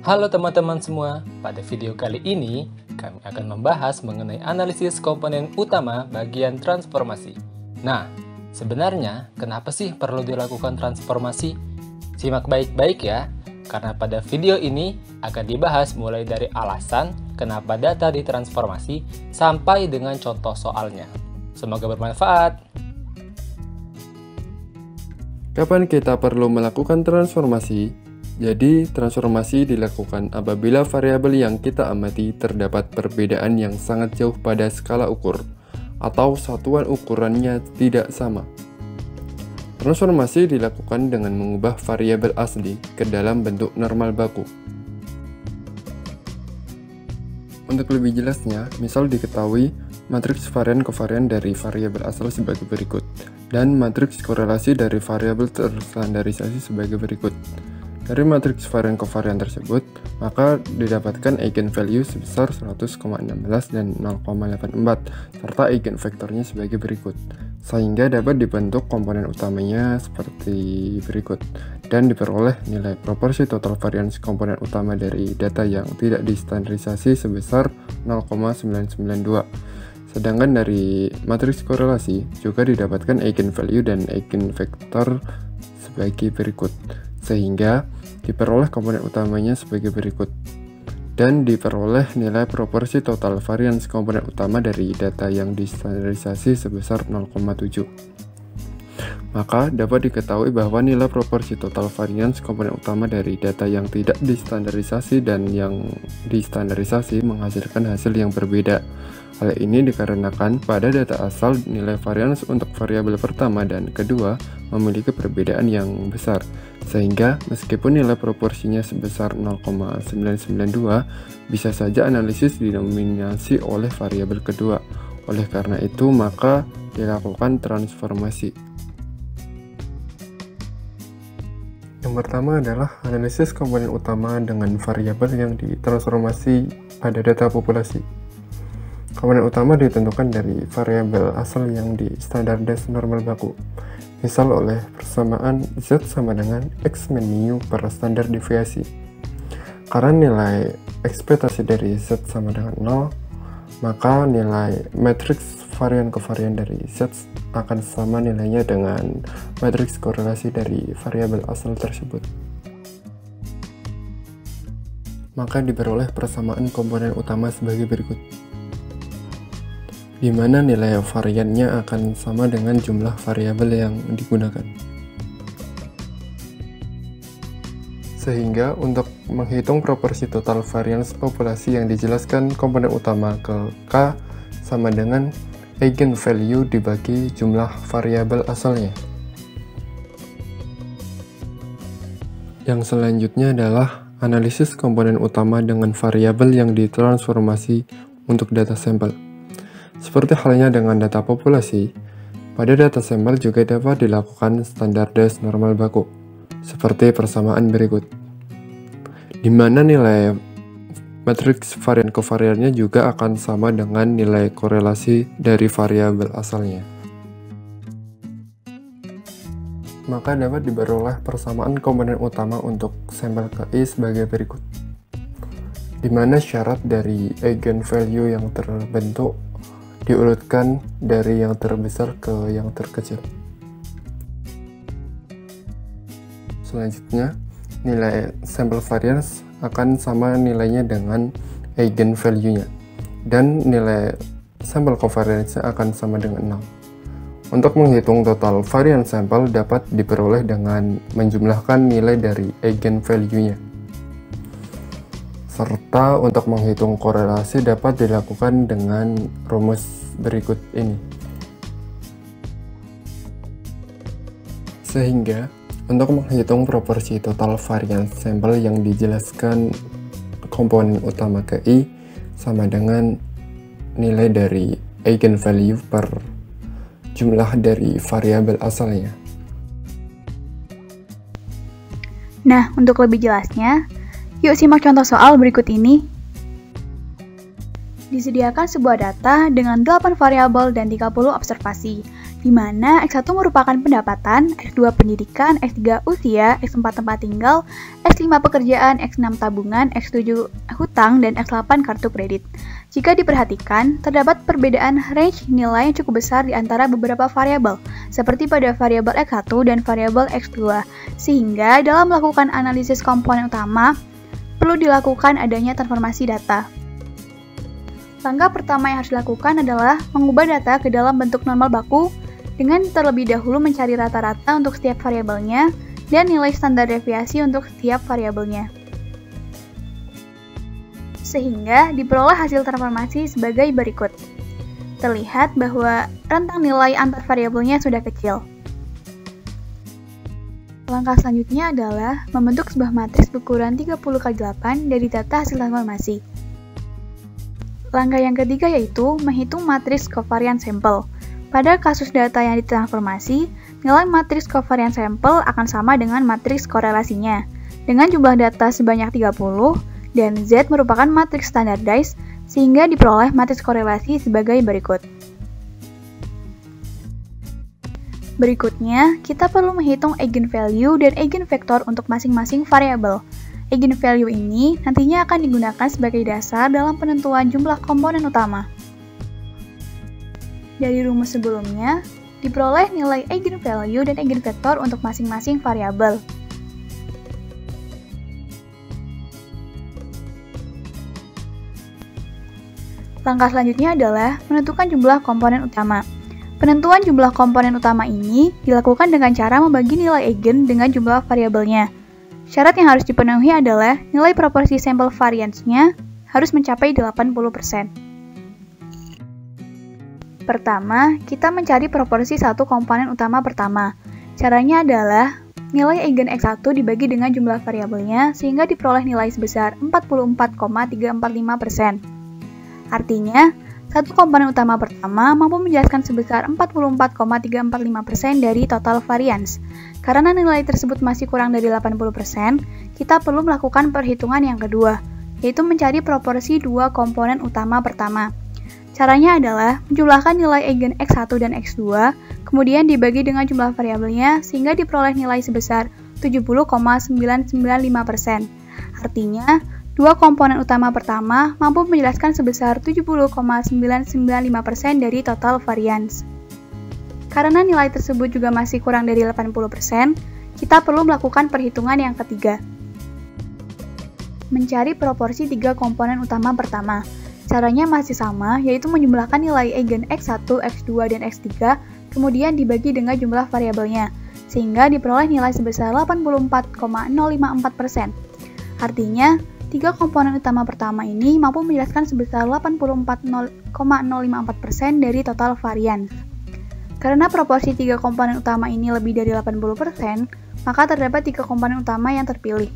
Halo teman-teman semua, pada video kali ini kami akan membahas mengenai analisis komponen utama bagian transformasi. Nah, sebenarnya kenapa sih perlu dilakukan transformasi? Simak baik-baik ya, karena pada video ini akan dibahas mulai dari alasan kenapa data ditransformasi sampai dengan contoh soalnya. Semoga bermanfaat. Kapan kita perlu melakukan transformasi? Jadi, transformasi dilakukan apabila variabel yang kita amati terdapat perbedaan yang sangat jauh pada skala ukur, atau satuan ukurannya tidak sama. Transformasi dilakukan dengan mengubah variabel asli ke dalam bentuk normal baku. Untuk lebih jelasnya, misal diketahui matriks varian-kovarian dari variabel asal sebagai berikut, dan matriks korelasi dari variabel terstandarisasi sebagai berikut. Dari matriks varian-kovarian tersebut, maka didapatkan eigenvalue sebesar 100,16 dan 0,84, serta eigenvektornya sebagai berikut, sehingga dapat dibentuk komponen utamanya seperti berikut, dan diperoleh nilai proporsi total varians komponen utama dari data yang tidak distandarisasi sebesar 0,992. Sedangkan dari matriks korelasi juga didapatkan eigenvalue dan eigenvektor sebagai berikut, sehingga diperoleh komponen utamanya sebagai berikut, dan diperoleh nilai proporsi total varians komponen utama dari data yang distandarisasi sebesar 0,7. Maka dapat diketahui bahwa nilai proporsi total varians komponen utama dari data yang tidak distandarisasi dan yang distandarisasi menghasilkan hasil yang berbeda. Hal ini dikarenakan pada data asal nilai varians untuk variabel pertama dan kedua memiliki perbedaan yang besar, sehingga meskipun nilai proporsinya sebesar 0,992, bisa saja analisis didominasi oleh variabel kedua. Oleh karena itu, maka dilakukan transformasi. Yang pertama adalah analisis komponen utama dengan variabel yang ditransformasi pada data populasi. Komponen utama ditentukan dari variabel asal yang distandarisasi normal baku, misal oleh persamaan Z sama dengan X min mu per standar deviasi. Karena nilai ekspektasi dari Z sama dengan 0, maka nilai matriks varian-kovarian dari Z akan sama nilainya dengan matriks korelasi dari variabel asal tersebut. Maka diperoleh persamaan komponen utama sebagai berikut, di mana nilai variannya akan sama dengan jumlah variabel yang digunakan. Sehingga untuk menghitung proporsi total varians populasi yang dijelaskan komponen utama ke K sama dengan eigenvalue dibagi jumlah variabel asalnya. Yang selanjutnya adalah analisis komponen utama dengan variabel yang ditransformasi untuk data sampel. Seperti halnya dengan data populasi, pada data sampel juga dapat dilakukan standardized normal baku, seperti persamaan berikut, di mana nilai matriks varian-kovariannya juga akan sama dengan nilai korelasi dari variabel asalnya. Maka dapat diperoleh persamaan komponen utama untuk sampel KI sebagai berikut, di mana syarat dari eigenvalue yang terbentuk diurutkan dari yang terbesar ke yang terkecil. Selanjutnya, nilai sampel variance akan sama nilainya dengan eigenvalue-nya, dan nilai sampel covariance akan sama dengan 0. Untuk menghitung total varian sampel dapat diperoleh dengan menjumlahkan nilai dari eigenvalue-nya. Serta untuk menghitung korelasi dapat dilakukan dengan rumus berikut ini. Sehingga untuk menghitung proporsi total varian sampel yang dijelaskan komponen utama KI sama dengan nilai dari eigenvalue per jumlah dari variabel asalnya. Nah, untuk lebih jelasnya, yuk simak contoh soal berikut ini. Disediakan sebuah data dengan 8 variabel dan 30 observasi. di mana X1 merupakan pendapatan, X2 pendidikan, X3 usia, X4 tempat tinggal, X5 pekerjaan, X6 tabungan, X7 hutang, dan X8 kartu kredit. Jika diperhatikan, terdapat perbedaan range nilai yang cukup besar di antara beberapa variabel, seperti pada variabel X1 dan variabel X2, sehingga dalam melakukan analisis komponen utama, perlu dilakukan adanya transformasi data. Langkah pertama yang harus dilakukan adalah mengubah data ke dalam bentuk normal baku dengan terlebih dahulu mencari rata-rata untuk setiap variabelnya dan nilai standar deviasi untuk setiap variabelnya. Sehingga diperoleh hasil transformasi sebagai berikut. Terlihat bahwa rentang nilai antar variabelnya sudah kecil. Langkah selanjutnya adalah membentuk sebuah matriks berukuran 30x8 dari data hasil transformasi. Langkah yang ketiga yaitu menghitung matriks covariance sampel. Pada kasus data yang ditransformasi, nilai matriks covariance sampel akan sama dengan matriks korelasinya, dengan jumlah data sebanyak 30, dan Z merupakan matriks standardized, sehingga diperoleh matriks korelasi sebagai berikut. Berikutnya, kita perlu menghitung eigenvalue dan eigenvektor untuk masing-masing variabel. Eigenvalue ini nantinya akan digunakan sebagai dasar dalam penentuan jumlah komponen utama. Dari rumus sebelumnya, diperoleh nilai eigenvalue dan eigenvektor untuk masing-masing variabel. Langkah selanjutnya adalah menentukan jumlah komponen utama. Penentuan jumlah komponen utama ini dilakukan dengan cara membagi nilai eigen dengan jumlah variabelnya. Syarat yang harus dipenuhi adalah nilai proporsi sampel variance-nya harus mencapai 80%. Pertama, kita mencari proporsi satu komponen utama pertama. Caranya adalah nilai eigen X1 dibagi dengan jumlah variabelnya sehingga diperoleh nilai sebesar 44,345%. Artinya, satu komponen utama pertama mampu menjelaskan sebesar 44,345% dari total variance. Karena nilai tersebut masih kurang dari 80%, kita perlu melakukan perhitungan yang kedua, yaitu mencari proporsi dua komponen utama pertama. Caranya adalah menjumlahkan nilai eigen X1 dan X2, kemudian dibagi dengan jumlah variabelnya sehingga diperoleh nilai sebesar 70,995%. Artinya, dua komponen utama pertama mampu menjelaskan sebesar 70,995% dari total variance. Karena nilai tersebut juga masih kurang dari 80%, kita perlu melakukan perhitungan yang ketiga. Mencari proporsi tiga komponen utama pertama. Caranya masih sama, yaitu menjumlahkan nilai eigen X1, X2, dan X3, kemudian dibagi dengan jumlah variabelnya, sehingga diperoleh nilai sebesar 84,054%. Artinya, tiga komponen utama pertama ini mampu menjelaskan sebesar 84,054% dari total variance. Karena proporsi tiga komponen utama ini lebih dari 80%, maka terdapat tiga komponen utama yang terpilih.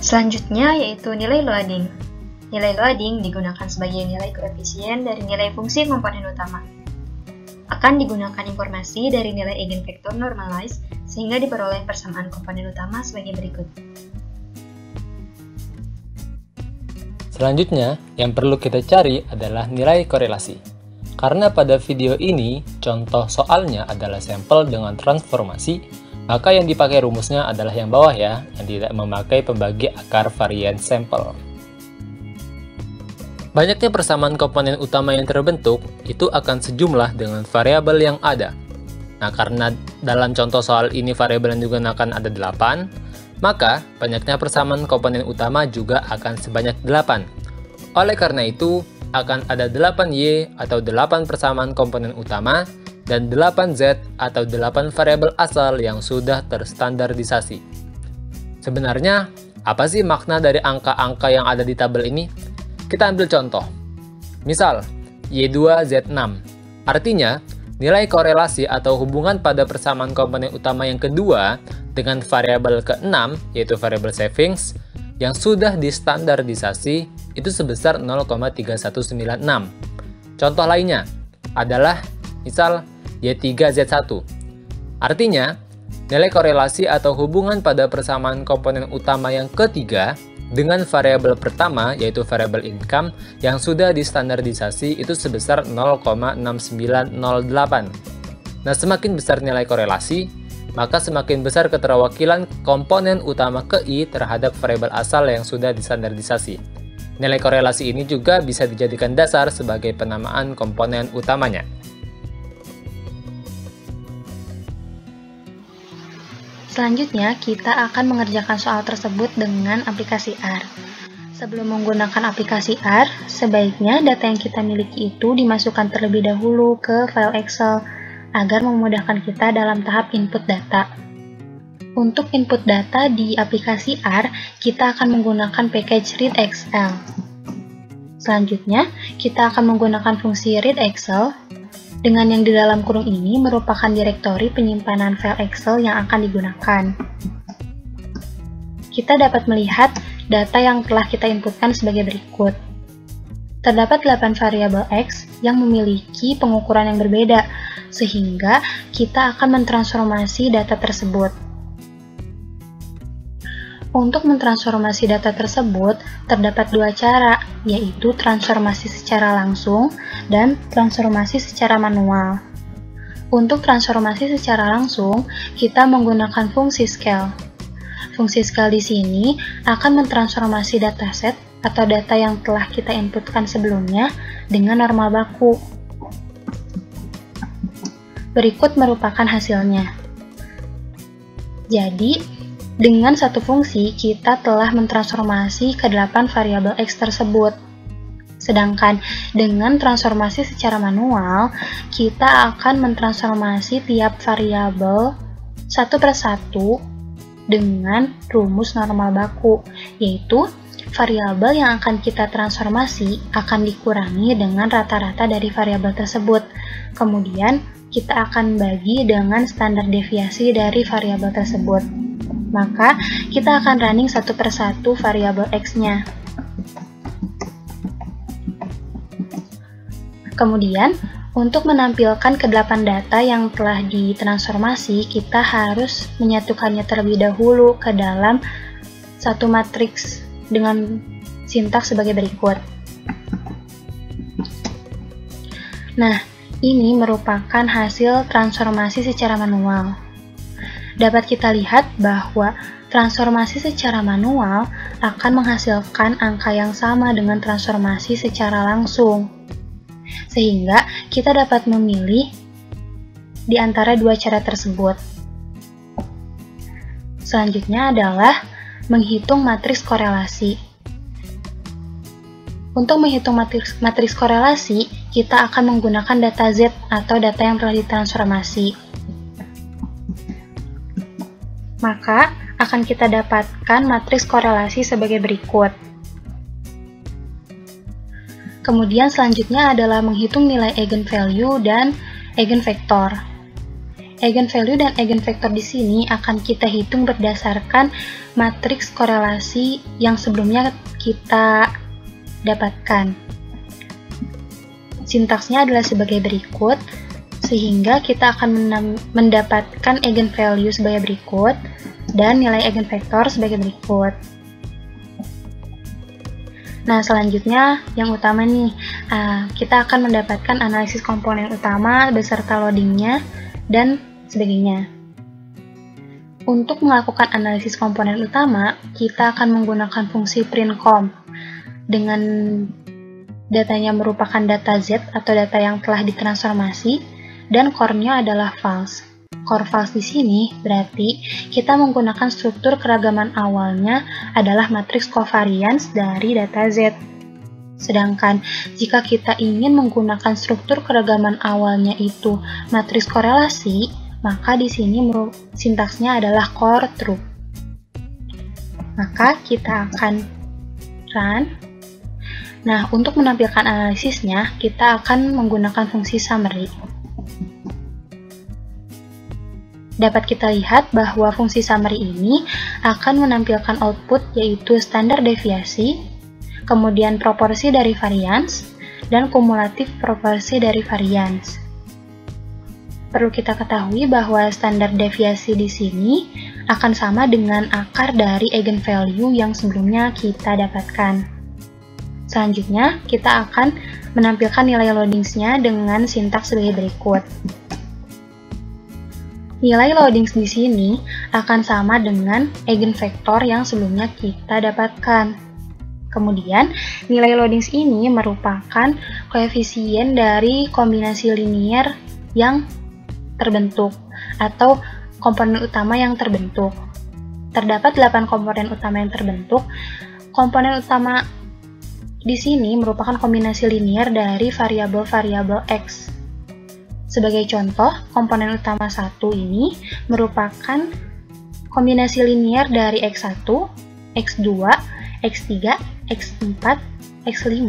Selanjutnya yaitu nilai loading. Nilai loading digunakan sebagai nilai koefisien dari nilai fungsi komponen utama. Akan digunakan informasi dari nilai eigenvektor normalized sehingga diperoleh persamaan komponen utama sebagai berikut. Selanjutnya, yang perlu kita cari adalah nilai korelasi. Karena pada video ini, contoh soalnya adalah sampel dengan transformasi, maka yang dipakai rumusnya adalah yang bawah ya, yang tidak memakai pembagi akar variance sampel. Banyaknya persamaan komponen utama yang terbentuk, itu akan sejumlah dengan variabel yang ada. Nah, karena dalam contoh soal ini variabel yang digunakan ada 8, maka banyaknya persamaan komponen utama juga akan sebanyak 8. Oleh karena itu, akan ada 8Y atau 8 persamaan komponen utama, dan 8Z atau 8 variabel asal yang sudah terstandardisasi. Sebenarnya, apa sih makna dari angka-angka yang ada di tabel ini? Kita ambil contoh. Misal, Y2Z6. Artinya, nilai korelasi atau hubungan pada persamaan komponen utama yang kedua dengan variabel ke-6, yaitu variabel savings, yang sudah distandardisasi itu sebesar 0,3196. Contoh lainnya adalah misal Y3Z1. Artinya, nilai korelasi atau hubungan pada persamaan komponen utama yang ketiga Dengan variabel pertama, yaitu variabel income, yang sudah distandarisasi itu sebesar 0,6908. Nah, semakin besar nilai korelasi, maka semakin besar keterwakilan komponen utama KI terhadap variabel asal yang sudah distandarisasi. Nilai korelasi ini juga bisa dijadikan dasar sebagai penamaan komponen utamanya. Selanjutnya, kita akan mengerjakan soal tersebut dengan aplikasi R. Sebelum menggunakan aplikasi R, sebaiknya data yang kita miliki itu dimasukkan terlebih dahulu ke file Excel agar memudahkan kita dalam tahap input data. Untuk input data di aplikasi R, kita akan menggunakan package read Excel. Selanjutnya, kita akan menggunakan fungsi read Excel dengan yang di dalam kurung ini merupakan direktori penyimpanan file Excel yang akan digunakan. Kita dapat melihat data yang telah kita inputkan sebagai berikut. Terdapat 8 variabel X yang memiliki pengukuran yang berbeda, sehingga kita akan mentransformasi data tersebut. Untuk mentransformasi data tersebut, terdapat dua cara, yaitu transformasi secara langsung dan transformasi secara manual. Untuk transformasi secara langsung, kita menggunakan fungsi scale. Fungsi scale di sini akan mentransformasi dataset atau data yang telah kita inputkan sebelumnya dengan normal baku. Berikut merupakan hasilnya. Jadi, dengan satu fungsi, kita telah mentransformasi ke 8 variabel X tersebut. Sedangkan dengan transformasi secara manual, kita akan mentransformasi tiap variabel satu persatu dengan rumus normal baku, yaitu variabel yang akan kita transformasi akan dikurangi dengan rata-rata dari variabel tersebut. Kemudian, kita akan bagi dengan standar deviasi dari variabel tersebut. Maka, kita akan running satu persatu variabel X-nya. Kemudian, untuk menampilkan ke-8 data yang telah ditransformasi, kita harus menyatukannya terlebih dahulu ke dalam satu matriks dengan sintaks sebagai berikut. Nah, ini merupakan hasil transformasi secara manual. Dapat kita lihat bahwa transformasi secara manual akan menghasilkan angka yang sama dengan transformasi secara langsung. Sehingga kita dapat memilih di antara dua cara tersebut. Selanjutnya adalah menghitung matriks korelasi. Untuk menghitung matriks korelasi, kita akan menggunakan data Z atau data yang telah ditransformasi. Maka, akan kita dapatkan matriks korelasi sebagai berikut. Kemudian selanjutnya adalah menghitung nilai eigenvalue dan eigenvektor. Eigenvalue dan eigenvektor di sini akan kita hitung berdasarkan matriks korelasi yang sebelumnya kita dapatkan. Sintaksnya adalah sebagai berikut, sehingga kita akan mendapatkan eigenvalue sebagai berikut dan nilai eigenvektor sebagai berikut. Nah, selanjutnya yang utama nih, kita akan mendapatkan analisis komponen utama beserta loadingnya dan sebagainya. Untuk melakukan analisis komponen utama, kita akan menggunakan fungsi printComp. Dengan datanya merupakan data Z atau data yang telah ditransformasi, dan core-nya adalah false. Core false di sini berarti kita menggunakan struktur keragaman awalnya adalah matriks covariance dari data Z. Sedangkan jika kita ingin menggunakan struktur keragaman awalnya itu matriks korelasi, maka di sini sintaksnya adalah core true. Maka kita akan run. Nah, untuk menampilkan analisisnya, kita akan menggunakan fungsi summary. Dapat kita lihat bahwa fungsi summary ini akan menampilkan output yaitu standar deviasi, kemudian proporsi dari varians, dan kumulatif proporsi dari varians. Perlu kita ketahui bahwa standar deviasi di sini akan sama dengan akar dari eigenvalue yang sebelumnya kita dapatkan. Selanjutnya, kita akan menampilkan nilai loadingsnya dengan sintaks sebagai berikut. Nilai loadings di sini akan sama dengan eigenvektor yang sebelumnya kita dapatkan. Kemudian, nilai loadings ini merupakan koefisien dari kombinasi linier yang terbentuk atau komponen utama yang terbentuk. Terdapat 8 komponen utama yang terbentuk. Komponen utama di sini merupakan kombinasi linier dari variabel-variabel X. Sebagai contoh, komponen utama 1 ini merupakan kombinasi linier dari X1, X2, X3, X4, X5,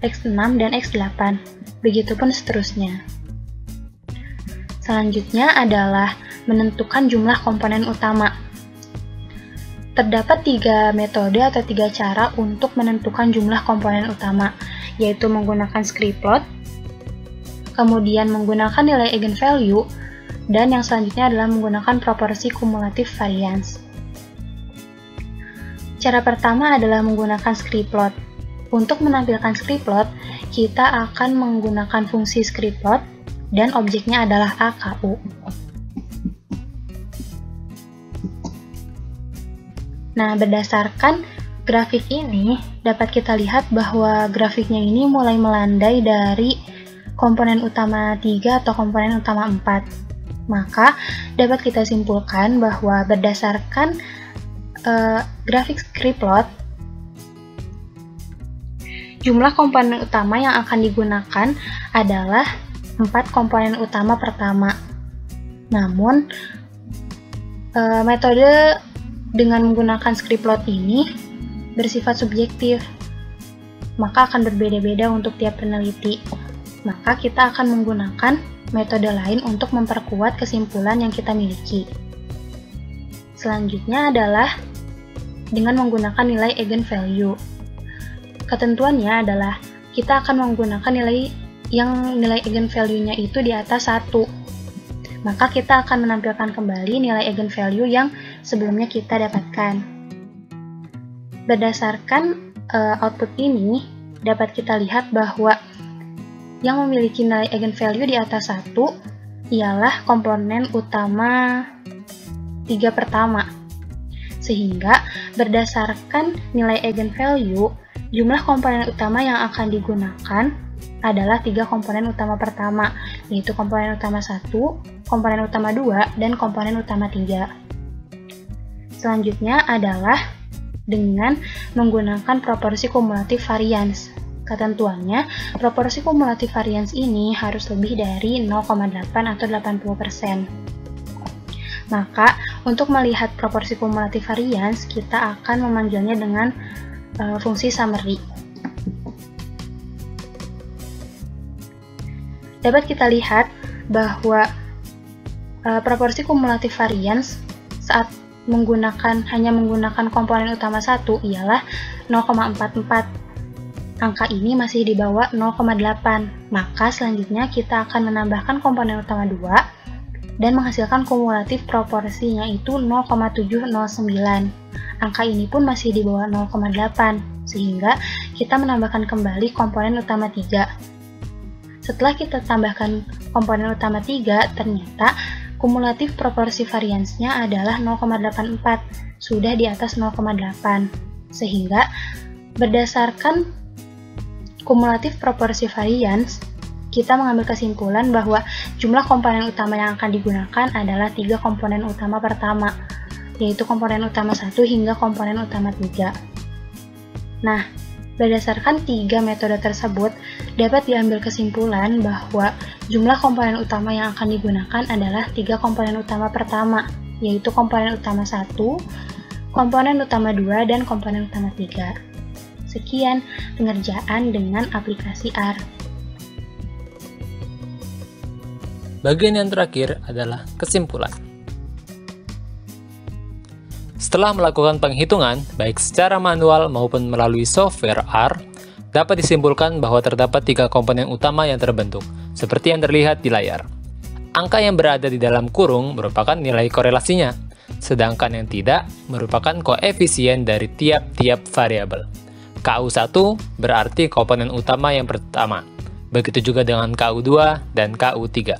X6, dan X8. Begitupun seterusnya. Selanjutnya adalah menentukan jumlah komponen utama. Terdapat 3 metode atau 3 cara untuk menentukan jumlah komponen utama, yaitu menggunakan script-plot, kemudian menggunakan nilai eigenvalue, dan yang selanjutnya adalah menggunakan proporsi kumulatif varians. Cara pertama adalah menggunakan script-plot. Untuk menampilkan script-plot, kita akan menggunakan fungsi script-plot dan objeknya adalah AKU. Nah, berdasarkan grafik ini, dapat kita lihat bahwa grafiknya ini mulai melandai dari komponen utama 3 atau komponen utama 4. Maka, dapat kita simpulkan bahwa berdasarkan grafik script-plot, jumlah komponen utama yang akan digunakan adalah 4 komponen utama pertama. Namun, metode dengan menggunakan script-plot ini bersifat subjektif, maka akan berbeda-beda untuk tiap peneliti. Maka kita akan menggunakan metode lain untuk memperkuat kesimpulan yang kita miliki. Selanjutnya adalah dengan menggunakan nilai eigenvalue. Ketentuannya adalah kita akan menggunakan nilai eigenvalue-nya itu di atas 1. Maka kita akan menampilkan kembali nilai eigenvalue yang sebelumnya kita dapatkan. Berdasarkan output ini, dapat kita lihat bahwa yang memiliki nilai eigenvalue di atas 1 ialah komponen utama 3 pertama. Sehingga berdasarkan nilai eigenvalue, jumlah komponen utama yang akan digunakan adalah 3 komponen utama pertama, yaitu komponen utama 1, komponen utama 2, dan komponen utama 3. Selanjutnya adalah dengan menggunakan proporsi kumulatif varians. Ketentuannya, proporsi kumulatif varians ini harus lebih dari 0,8 atau 80%. Maka, untuk melihat proporsi kumulatif varians, kita akan memanggilnya dengan fungsi summary. Dapat kita lihat bahwa proporsi kumulatif varians saat hanya menggunakan komponen utama 1 ialah 0,44. Angka ini masih di bawah 0,8. Maka selanjutnya kita akan menambahkan komponen utama 2 dan menghasilkan kumulatif proporsinya itu 0,709. Angka ini pun masih di bawah 0,8, sehingga kita menambahkan kembali komponen utama 3. Setelah kita tambahkan komponen utama 3, ternyata kumulatif proporsi variansnya adalah 0,84, sudah di atas 0,8. Sehingga berdasarkan kumulatif proporsi varians, kita mengambil kesimpulan bahwa jumlah komponen utama yang akan digunakan adalah 3 komponen utama pertama, yaitu komponen utama 1 hingga komponen utama 3. Nah, berdasarkan 3 metode tersebut, dapat diambil kesimpulan bahwa jumlah komponen utama yang akan digunakan adalah 3 komponen utama pertama, yaitu komponen utama 1, komponen utama 2, dan komponen utama 3. Sekian pengerjaan dengan aplikasi R. Bagian yang terakhir adalah kesimpulan. Setelah melakukan penghitungan, baik secara manual maupun melalui software R, dapat disimpulkan bahwa terdapat 3 komponen utama yang terbentuk, seperti yang terlihat di layar. Angka yang berada di dalam kurung merupakan nilai korelasinya, sedangkan yang tidak merupakan koefisien dari tiap-tiap variabel. KU1 berarti komponen utama yang pertama, begitu juga dengan KU2 dan KU3.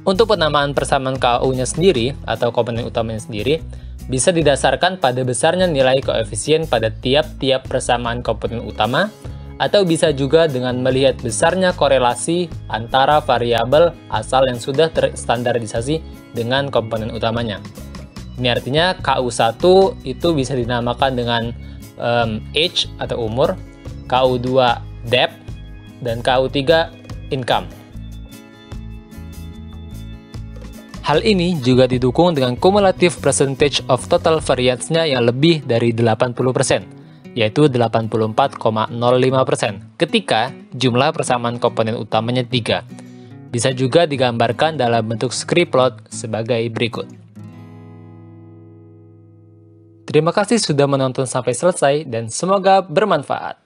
Untuk penamaan persamaan KU-nya sendiri atau komponen utamanya sendiri, bisa didasarkan pada besarnya nilai koefisien pada tiap-tiap persamaan komponen utama, atau bisa juga dengan melihat besarnya korelasi antara variabel asal yang sudah terstandarisasi dengan komponen utamanya. Ini artinya KU1 itu bisa dinamakan dengan age atau umur, KU2 debt, dan KU3 income. Hal ini juga didukung dengan cumulative percentage of total variance-nya yang lebih dari 80%, yaitu 84,05% ketika jumlah persamaan komponen utamanya 3. Bisa juga digambarkan dalam bentuk script plot sebagai berikut. Terima kasih sudah menonton sampai selesai dan semoga bermanfaat.